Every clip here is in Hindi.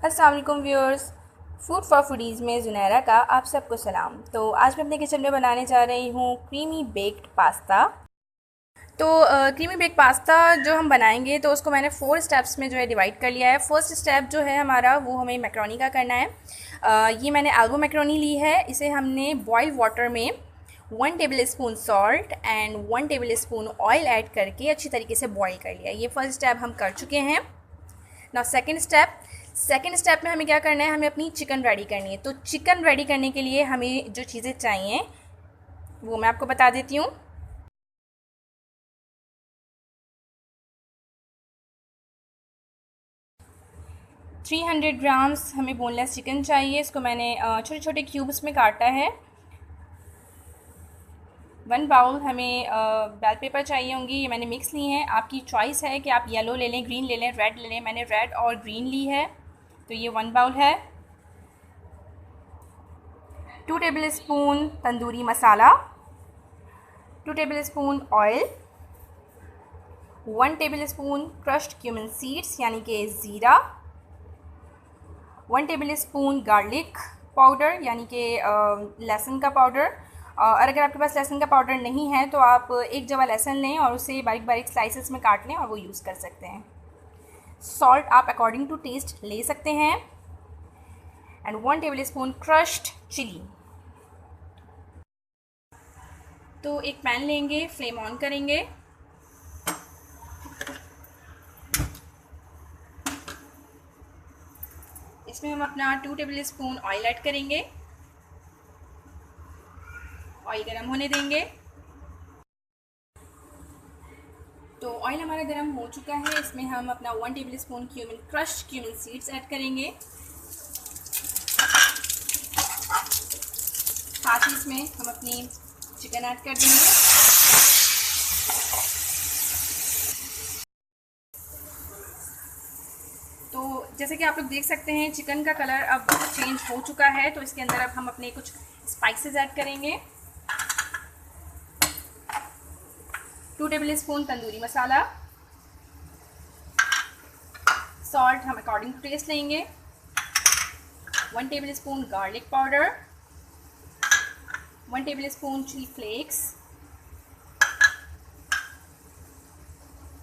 अस्सलाम वालेकुम व्यूअर्स। फूड फॉर फूडीज़ में ज़ुनैरा का आप सबको सलाम। तो आज मैं अपने किचन में बनाने जा रही हूँ क्रीमी बेक्ड पास्ता। तो क्रीमी बेक्ड पास्ता जो हम बनाएंगे तो उसको मैंने 4 स्टेप्स में जो है डिवाइड कर लिया है। फर्स्ट स्टेप जो है हमारा वो हमें मैक्रोनी का करना है। ये मैंने एल्बो मैक्रोनी ली है। इसे हमने बॉइल्ड वाटर में 1 table spoon salt and 1 table spoon oil add करके अच्छी तरीके से बॉईल कर लिया। ये फर्स्ट स्टेप हम कर चुके हैं। नाउ सेकेंड स्टेप में हमें क्या करना है, हमें अपनी चिकन रेडी करनी है। तो चिकन रेडी करने के लिए हमें जो चीज़ें चाहिए वो मैं आपको बता देती हूँ। थ्री 300 ग्राम्स हमें बोनलेस चिकन चाहिए। इसको मैंने छोटे छोटे क्यूब्स में काटा है। 1 बाउल हमें बेल पेपर चाहिए होंगी। ये मैंने मिक्स ली हैं। आपकी चॉइस है कि आप येलो ले लें, ग्रीन ले लें, रेड ले लें। मैंने रेड और ग्रीन ली है। तो ये 1 बाउल है। 2 टेबल स्पून तंदूरी मसाला, 2 table spoon oil, 1 tablespoon crushed cumin seeds यानी कि ज़ीरा, 1 टेबल स्पून गार्लिक पाउडर यानी कि लहसुन का पाउडर। और अगर आपके पास लहसुन का पाउडर नहीं है तो आप एक जवा लहसुन लें और उसे बारीक बारीक स्लाइसेस में काट लें और वो यूज़ कर सकते हैं। सॉल्ट आप अकॉर्डिंग टू टेस्ट ले सकते हैं and 1 tablespoon crushed chilli. तो एक पैन लेंगे, फ्लेम ऑन करेंगे। इसमें हम अपना 2 टेबल स्पून ऑयल ऐड करेंगे। ऑयल गरम होने देंगे। तो ऑयल हमारा गरम हो चुका है। इसमें हम अपना 1 tablespoon crushed cumin seeds add करेंगे। साथ ही इसमें हम अपनी चिकन ऐड कर देंगे। तो जैसे कि आप लोग देख सकते हैं चिकन का कलर अब चेंज हो चुका है। तो इसके अंदर अब हम अपने कुछ स्पाइसेस ऐड करेंगे। 2 tablespoon tandoori masala, salt हम अकॉर्डिंग टू टेस्ट लेंगे, 1 tablespoon garlic powder, 1 tablespoon chilli flakes.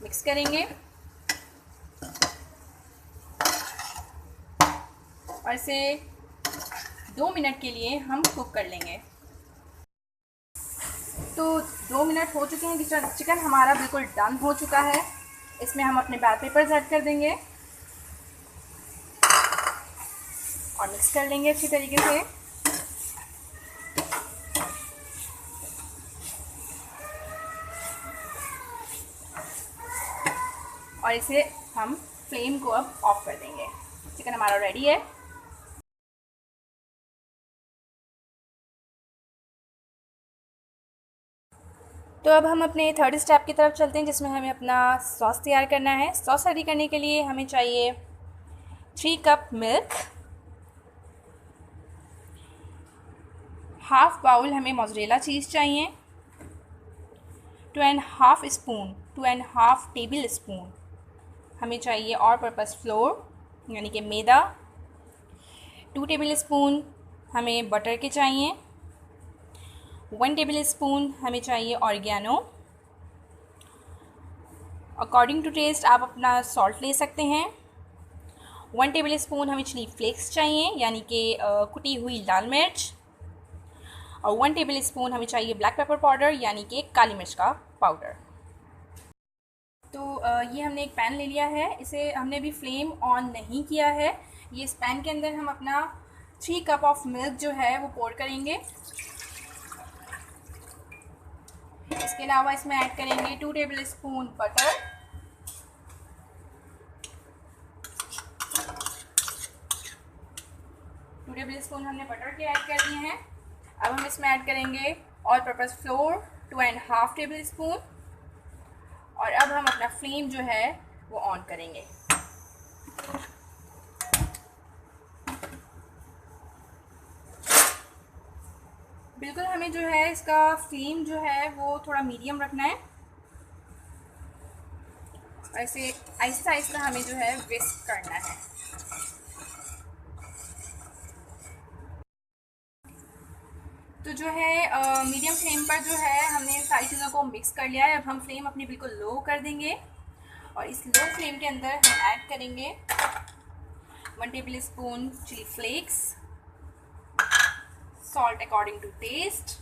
Mix करेंगे और इसे 2 मिनट के लिए हम कुक कर लेंगे। तो 2 मिनट हो चुके हैं। चिकन हमारा बिल्कुल डन हो चुका है। इसमें हम अपने बेल पेपर्स ऐड कर देंगे और मिक्स कर लेंगे अच्छी तरीके से। और इसे हम फ्लेम को अब ऑफ कर देंगे। चिकन हमारा रेडी है। तो अब हम अपने थर्ड स्टेप की तरफ चलते हैं जिसमें हमें अपना सॉस तैयार करना है। सॉस रेडी करने के लिए हमें चाहिए 3 कप मिल्क, हाफ बाउल हमें मोज़रेला चीज़ चाहिए, 2 एंड हाफ टेबल स्पून हमें चाहिए ऑल पर्पस फ्लोर यानी कि मैदा, 2 टेबल स्पून हमें बटर के चाहिए, 1 टेबल स्पून हमें चाहिए ऑरिगेनो। अकॉर्डिंग टू टेस्ट आप अपना सॉल्ट ले सकते हैं। 1 टेबल स्पून हमें चिली फ्लेक्स चाहिए यानी कि कुटी हुई लाल मिर्च। और 1 टेबल स्पून हमें चाहिए ब्लैक पेपर पाउडर यानी कि काली मिर्च का पाउडर। तो ये हमने एक पैन ले लिया है। इसे हमने अभी फ्लेम ऑन नहीं किया है। ये इस पैन के अंदर हम अपना 3 कप ऑफ मिल्क जो है वो पोर करेंगे। इसके अलावा इसमें ऐड करेंगे 2 table spoon butter, 2 table spoon हमने बटर के ऐड कर दिए हैं। अब हम इसमें ऐड करेंगे all purpose floor 2 and half table spoon. और अब हम अपना फ्लेम जो है वो ऑन करेंगे। बिल्कुल हमें जो है इसका फ्लेम जो है वो थोड़ा मीडियम रखना है। ऐसे आहिस्ता आहिस्ता हमें जो है विस्क करना है। तो जो है मीडियम फ्लेम पर जो है हमने सारी चीज़ों को मिक्स कर लिया है। अब हम फ्लेम अपनी बिल्कुल लो कर देंगे और इस लो फ्लेम के अंदर हम ऐड करेंगे 1 tablespoon chilli flakes, salt according to taste.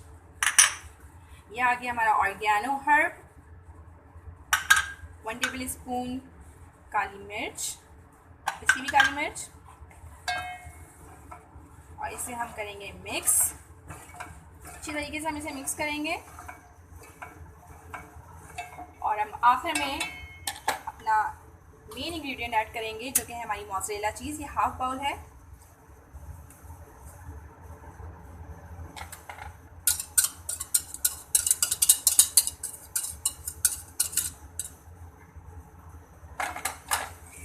यह आ गया हमारा ऑर्गेनो हर्ब, 1 टेबल स्पून काली मिर्च, इसकी भी काली मिर्च, और इसे हम करेंगे मिक्स। अच्छी तरीके से हम इसे मिक्स करेंगे और हम आखिर में अपना मेन इंग्रेडिएंट ऐड करेंगे जो कि है हमारी मोज़रेला चीज़। ये हाफ बाउल है।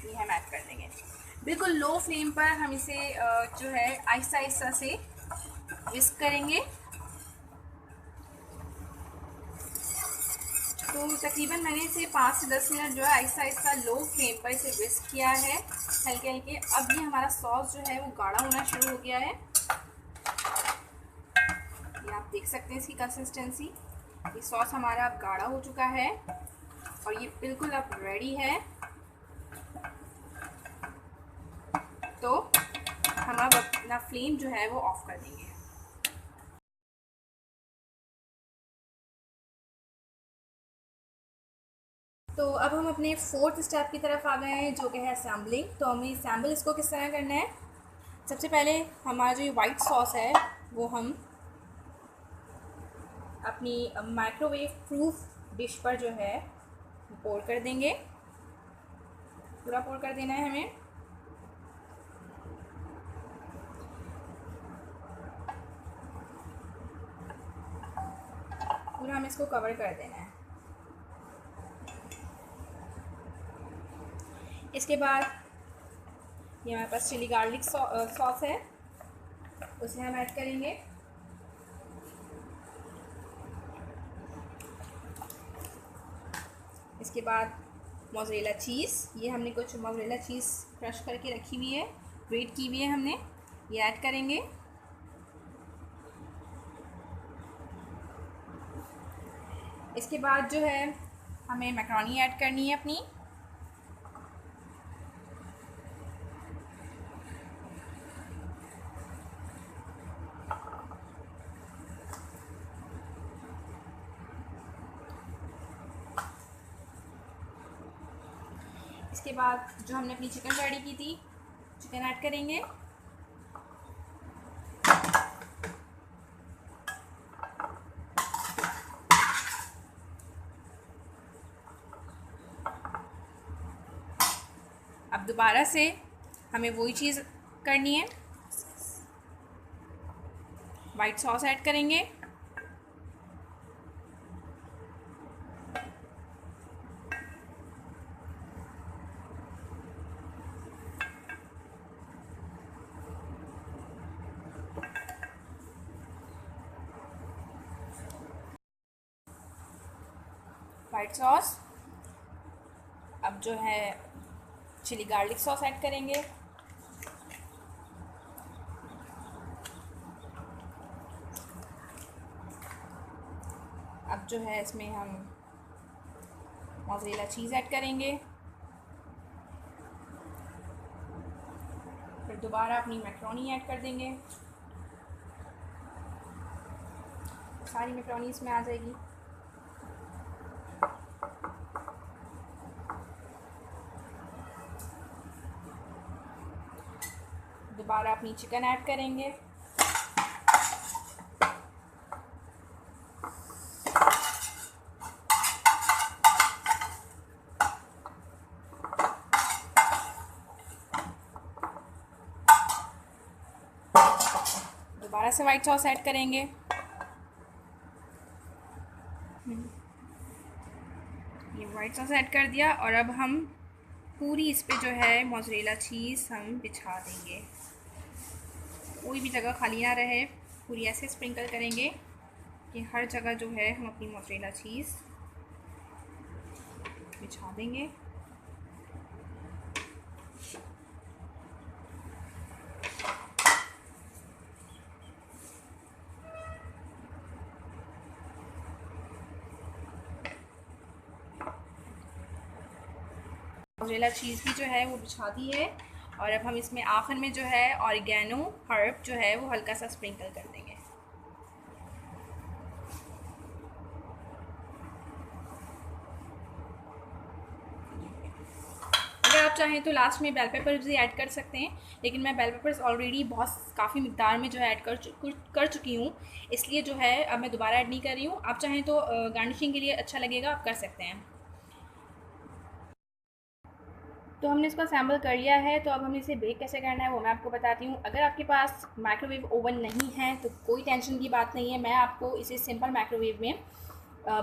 ये हम ऐड कर देंगे। बिल्कुल लो फ्लेम पर हम इसे जो है आहिस्ता आहिस्ता से विस्क करेंगे। तो तकरीबन मैंने इसे 5 से 10 मिनट जो है आहिस्ता आहिस्ता लो फ्लेम पर इसे विस्क किया है, हल्के हल्के। अब ये हमारा सॉस जो है वो गाढ़ा होना शुरू हो गया है। ये आप देख सकते हैं इसकी कंसिस्टेंसी। ये सॉस हमारा अब गाढ़ा हो चुका है और ये बिल्कुल अब रेडी है। तो हम अब अपना फ्लेम जो है वो ऑफ कर देंगे। तो अब हम अपने 4th स्टेप की तरफ आ गए हैं जो कि है सैम्बलिंग। तो हमें सैम्बल इसको किस तरह करना है। सबसे पहले हमारा जो ये वाइट सॉस है वो हम अपनी माइक्रोवेव प्रूफ डिश पर जो है पोर कर देंगे। पूरा पोर कर देना है हमें। पूरा हमें इसको कवर कर देना है। इसके बाद ये हमारे पास चिली गार्लिक सॉस है, उसे हम ऐड करेंगे। इसके बाद मोज़रेला चीज़, ये हमने कुछ मोज़रेला चीज़ क्रश करके रखी हुई है, ग्रेट की हुई है हमने, ये ऐड करेंगे। इसके बाद जो है हमें मैकरोनी ऐड करनी है अपनी। इसके बाद जो हमने अपनी चिकन रेडी की थी, चिकन ऐड करेंगे। अब दोबारा से हमें वही चीज़ करनी है, वाइट सॉस ऐड करेंगे। वाइट सॉस, अब जो है चिली गार्लिक सॉस ऐड करेंगे। अब जो है इसमें हम मोज़रेला चीज़ ऐड करेंगे। फिर दोबारा अपनी मैकरोनी ऐड कर देंगे। सारी मैकरोनी इसमें आ जाएगी। दोबारा अपनी चिकन ऐड करेंगे। दोबारा से वाइट सॉस ऐड करेंगे। ये वाइट सॉस ऐड कर दिया और अब हम पूरी इस पे जो है मोज़रेला चीज़ हम बिछा देंगे। कोई भी जगह खाली ना रहे, पूरी ऐसे स्प्रिंकल करेंगे कि हर जगह जो है हम अपनी मोज़रेला चीज़ बिछा देंगे। मोज़रेला चीज़ भी जो है वो बिछा दी है। और अब हम इसमें आखिर में जो है ऑरिगेनो हर्ब जो है वो हल्का सा स्प्रिंकल कर देंगे। अगर आप चाहें तो लास्ट में बेल पेपर्स भी ऐड कर सकते हैं, लेकिन मैं बेल पेपर्स ऑलरेडी बहुत काफ़ी मिकदार में जो है ऐड कर चुकी हूँ, इसलिए जो है अब मैं दोबारा ऐड नहीं कर रही हूँ। आप चाहें तो गार्निशिंग के लिए अच्छा लगेगा, आप कर सकते हैं। तो हमने इसको असेंबल कर लिया है, तो अब हमें इसे बेक कैसे करना है वो मैं आपको बताती हूँ। अगर आपके पास माइक्रोवेव ओवन नहीं है तो कोई टेंशन की बात नहीं है, मैं आपको इसे सिंपल माइक्रोवेव में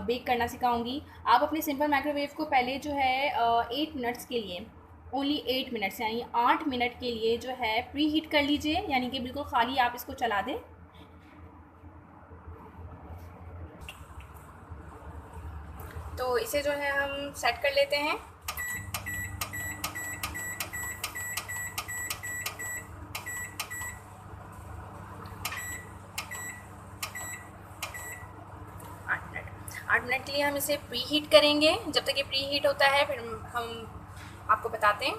बेक करना सिखाऊंगी। आप अपने सिंपल माइक्रोवेव को पहले जो है 8 मिनट्स के लिए, ओनली 8 मिनट्स यानी 8 मिनट के लिए जो है प्री हीट कर लीजिए, यानी कि बिल्कुल खाली आप इसको चला दें। तो इसे जो है हम सेट कर लेते हैं। आठ मिनट 8 मिनट के लिए हम इसे प्री हीट करेंगे। जब तक ये प्री हीट होता है फिर हम आपको बताते हैं।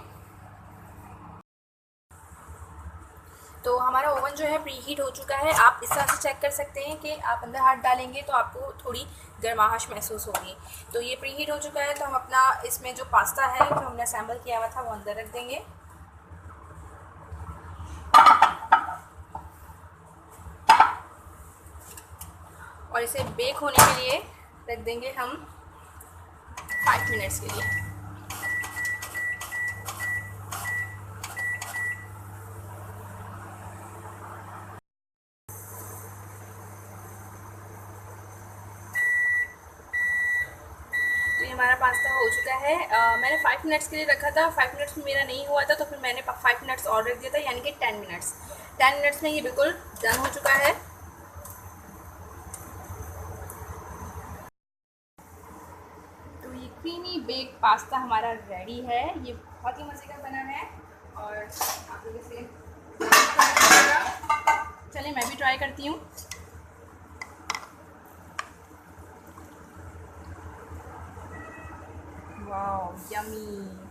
तो हमारा ओवन जो है प्री हीट हो चुका है। आप इस तरह से चेक कर सकते हैं कि आप अंदर हाथ डालेंगे तो आपको थोड़ी गर्माहट महसूस होगी। तो ये प्री हीट हो चुका है, तो हम अपना इसमें जो पास्ता है जो हमने असेंबल किया हुआ था वो अंदर रख देंगे। और इसे बेक होने के लिए रख देंगे हम 5 मिनट्स के लिए। तो ये हमारा पास्ता हो चुका है। मैंने 5 मिनट्स के लिए रखा था, 5 मिनट्स में मेरा नहीं हुआ था तो फिर मैंने 5 मिनट्स और रख दिया था, यानी कि 10 मिनट्स। 10 मिनट्स में ये बिल्कुल डन हो चुका है। तो ये क्रीमी बेक पास्ता हमारा रेडी है। ये बहुत ही मज़े का बना है और आप लोग इसे चलिए मैं भी ट्राई करती हूँ। Wow yummy.